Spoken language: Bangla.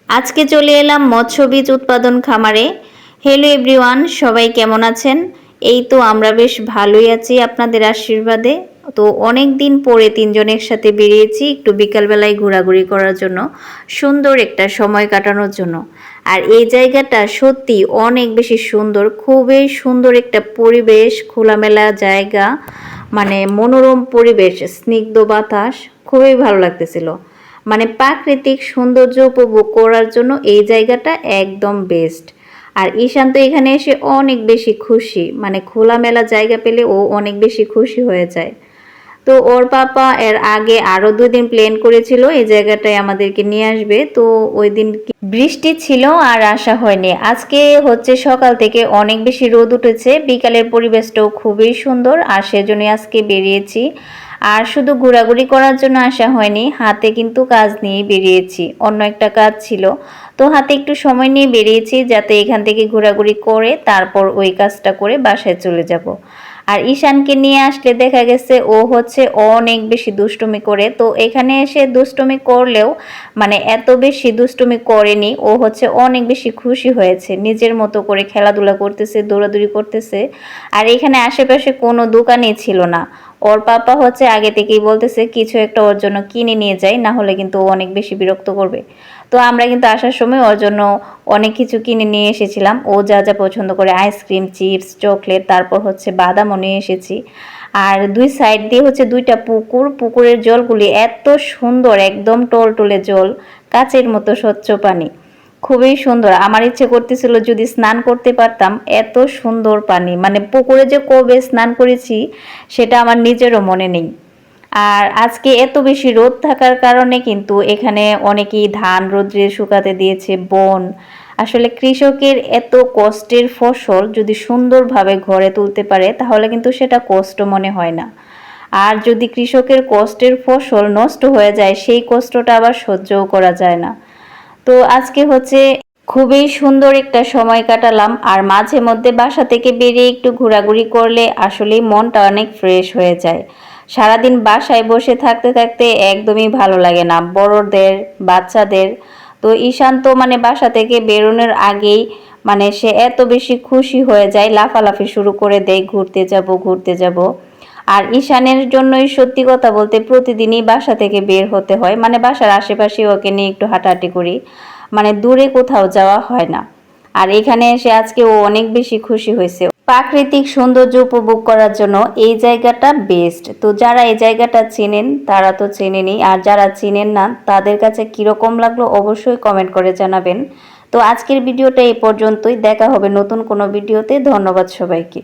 আজকে চলে এলাম মৎস্য বীজ উৎপাদন খামারে। হ্যালো এভরিওয়ান, সবাই কেমন আছেন? এই তো আমরা বেশ ভালোই আছি আপনাদের আশীর্বাদে। তো অনেক দিন পরে তিনজন একসাথে বেরিয়েছি একটু বিকালবেলায় ঘোরাঘুরি করার জন্য, সুন্দর একটা সময় কাটানোর জন্য। আর এই জায়গাটা সত্যি অনেক বেশি সুন্দর, খুবই সুন্দর একটা পরিবেশ, খোলামেলা জায়গা, মানে মনোরম পরিবেশ, স্নিগ্ধ বাতাস, খুবই ভালো লাগতেছিল। মানে প্রাকৃতিক সৌন্দর্য উপভোগ করার জন্য এই জায়গাটা একদম বেস্ট। আর ঈশান তো এখানে এসে অনেক বেশি খুশি, মানে খোলামেলা জায়গা পেলে ও অনেক বেশি খুশি হয়ে যায়। তো ওর পাপা এর আগে আরো 2 দিন প্ল্যান করেছিল এই জায়গাটায় আমাদেরকে নিয়ে আসবে, তো ওই দিন বৃষ্টি ছিল আর আসা হয়নি। আজকে হচ্ছে সকাল থেকে অনেক বেশি রোদ উঠেছে, বিকালের পরিবেশটাও খুবই সুন্দর, আর সেজন্য আজকে বেরিয়েছি। আর শুধু ঘোরাঘুরি করার জন্য আসা হয়নি, হাতে কিন্তু কাজ নিয়ে বেরিয়েছি, অন্য একটা কাজ ছিল। তো হাতে একটু সময় নিয়ে বেরিয়েছি যাতে এখান থেকে ঘোরাঘুরি করে তারপর ওই কাজটা করে বাসায় চলে যাব। আর ঈশানকে নিয়ে আসলে দেখা গেছে ও হচ্ছে অনেক বেশি দুষ্টুমি করে, তো এখানে এসে দুষ্টুমি করলেও মানে এত বেশি দুষ্টুমি করেনি, ও হচ্ছে অনেক বেশি খুশি হয়েছে, নিজের মতো করে খেলাধুলা করতেছে, দৌড়াদৌড়ি করতেছে। আর এখানে আশেপাশে কোনো দোকানই ছিল না। ওর পাপা হচ্ছে আগে থেকেই বলতেছে কিছু একটা ওর জন্য কিনে নিয়ে যাই, না হলে কিন্তু ও অনেক বেশি বিরক্ত করবে। তো আমরা কিন্তু আসার সময় ওর জন্য অনেক কিছু কিনে নিয়ে এসেছিলাম, ও যা যা পছন্দ করে, আইসক্রিম, চিপস, চকলেট, তারপর হচ্ছে বাদামও নিয়ে এসেছি। আর দুই সাইড দিয়ে হচ্ছে 2টা পুকুর, পুকুরের জলগুলি এত সুন্দর, একদম টলটলে জল, কাচের মতো স্বচ্ছ পানি, খুবই সুন্দর। আমার ইচ্ছে করতেছিল যদি স্নান করতে পারতাম, এত সুন্দর পানি, মানে পুকুরে যে কবে স্নান করেছি সেটা আমার নিজেরও মনে নেই। আর আজকে এত বেশি রোদ থাকার কারণে কিন্তু এখানে অনেকেই ধান রোদ্রে শুকাতে দিয়েছে, বন। আসলে কৃষকের এত কষ্টের ফসল যদি সুন্দরভাবে ঘরে তুলতে পারে তাহলে কিন্তু সেটা কষ্ট মনে হয় না। আর যদি কৃষকের কষ্টের ফসল নষ্ট হয়ে যায় সেই কষ্টটা আবার সহ্যও করা যায় না। তো আজকে হচ্ছে খুবই সুন্দর একটা সময় কাটালাম। আর মাঝে মধ্যে বাসা থেকে বেরিয়ে একটু ঘোরাঘুরি করলে আসলেই মনটা অনেক ফ্রেশ হয়ে যায়। সারাদিন বাসায় বসে থাকতে থাকতে একদমই ভালো লাগে না বড়দের, বাচ্চাদের। তো ঈশান তো মানে বাসা থেকে বেরোনোর আগেই মানে সে এত বেশি খুশি হয়ে যায়, লাফালাফি শুরু করে দেয়, ঘুরতে যাব ঘুরতে যাব। আর ঈশানের জন্যই সত্যি কথা বলতে প্রতিদিনই বাসা থেকে বের হতে হয়, মানে বাসার আশেপাশে ওকে নিয়ে একটু হাঁটাহাঁটি করি, মানে দূরে কোথাও যাওয়া হয় না। আর এখানে এসে আজকে ও অনেক বেশি খুশি হয়েছে। প্রাকৃতিক সৌন্দর্য উপভোগ করার জন্য এই জায়গাটা বেস্ট। তো যারা এই জায়গাটা চেনেন তারা তো চেনেনই, আর যারা চেনেন না তাদের কাছে কীরকম লাগলো অবশ্যই কমেন্ট করে জানাবেন। তো আজকের ভিডিওটা এই পর্যন্তই, দেখা হবে নতুন কোনো ভিডিওতে। ধন্যবাদ সবাইকে।